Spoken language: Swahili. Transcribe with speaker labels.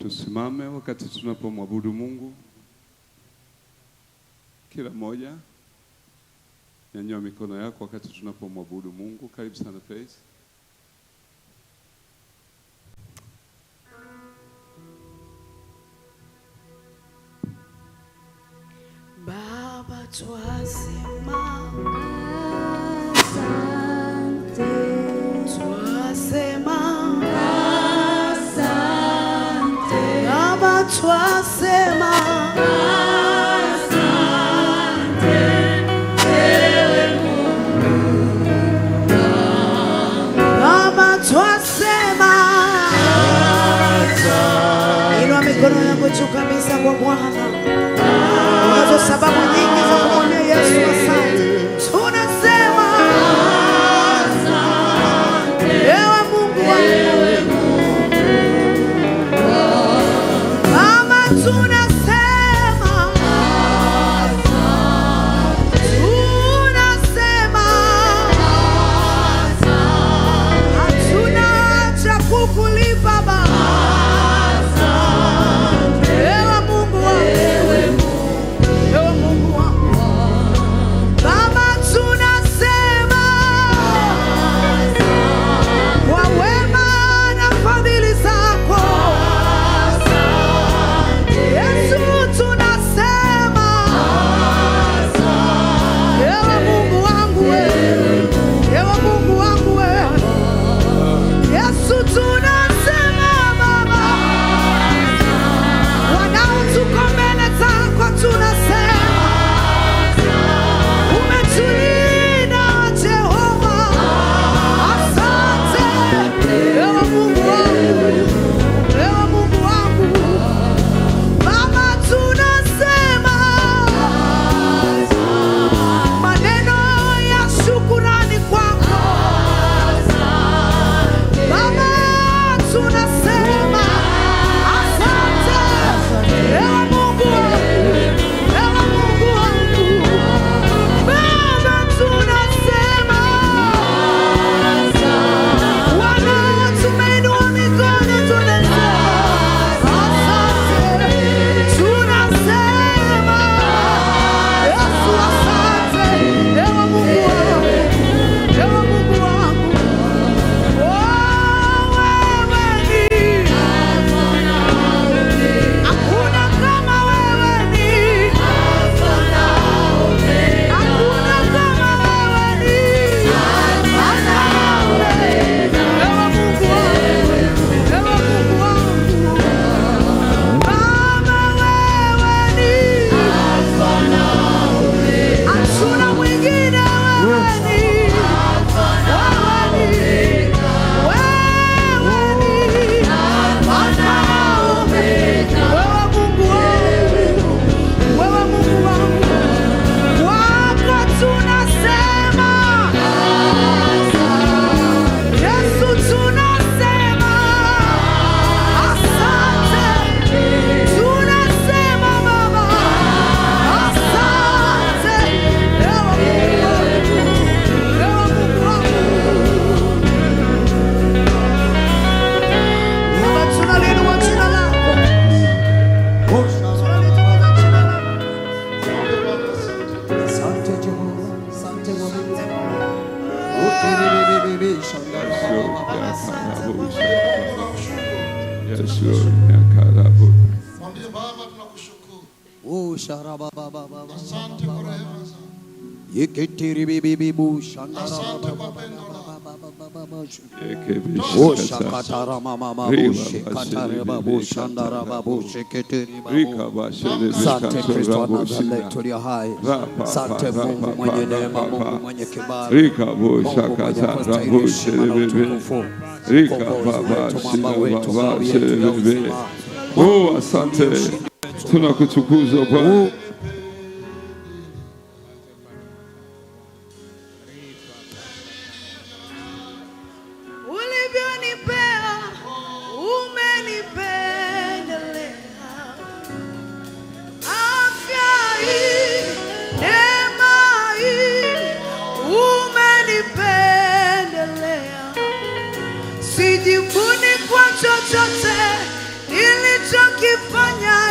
Speaker 1: Tusimame wakati tunapomwabudu Mungu. Kila mmoja nyanyua mikono yako wakati tunapomwabudu Mungu. Karibu sana Praise.
Speaker 2: Baba twasema asante, twasema asante, Baba twasema asante, ewe Mungu Baba twasema asante. Inua mikono yako juu kabisa kwa Bwana. Unazo sababu nyingi za kumwambia Yesu asante. Tunasema asante, ewe Mungu wangu. Mama tunasema asante. Tunasema asante. Hatuna cha kukulipa Baba. Asante, ewe Mungu wangu. Baba tunasema kwa wema na fadhili zako Yesu, tunasema ewe Mungu wangu wewe, ewe Mungu wangu wewe Yesu, tunasema Baba, wanaotuko mbele zako tunasema umetulinda Jehova, asante ewe Mungu wangu, ewe Mungu wangu. Baba tunasema maneno ya shukurani kwako Baba, tunasema asante ewe Mungu wangu, ewe Mungu wangu. Baba tunasema Bwana, tumeinua mikono tunasema asante, tunasema Yesu asante, ewe Mungu wangu, ewe Mungu wangu. Wewe ni hakuna kama wewe, ni hakuna kama wewe, ni ewe Mungu wangu, ewe Mungu wangu. Baba wewe ni hatuna mwingine, wewe ni
Speaker 3: Mwambie Baba tunakushukuru.
Speaker 4: Sharaba baba baba.
Speaker 3: Asante kwa rehema zako.
Speaker 4: Yeketiri bibi bu shandara
Speaker 3: Asante kwa
Speaker 4: baba
Speaker 3: pendo lako.
Speaker 4: O shakatara mama babu shekatara babu shandara babu sheketiri babu. Asante Kristo anazaleta tulio hai. Asante Mungu mwenye neema, Mungu mwenye kibali. Mungu mwenye kustahili heshima na utukufu.
Speaker 1: Oh, asante. Tunakutukuza Bwana.
Speaker 2: Ulivyonipea umenipendelea, afya hii, neema hii umenipendelea. Sijivuni kwa chochote Nilichokifanya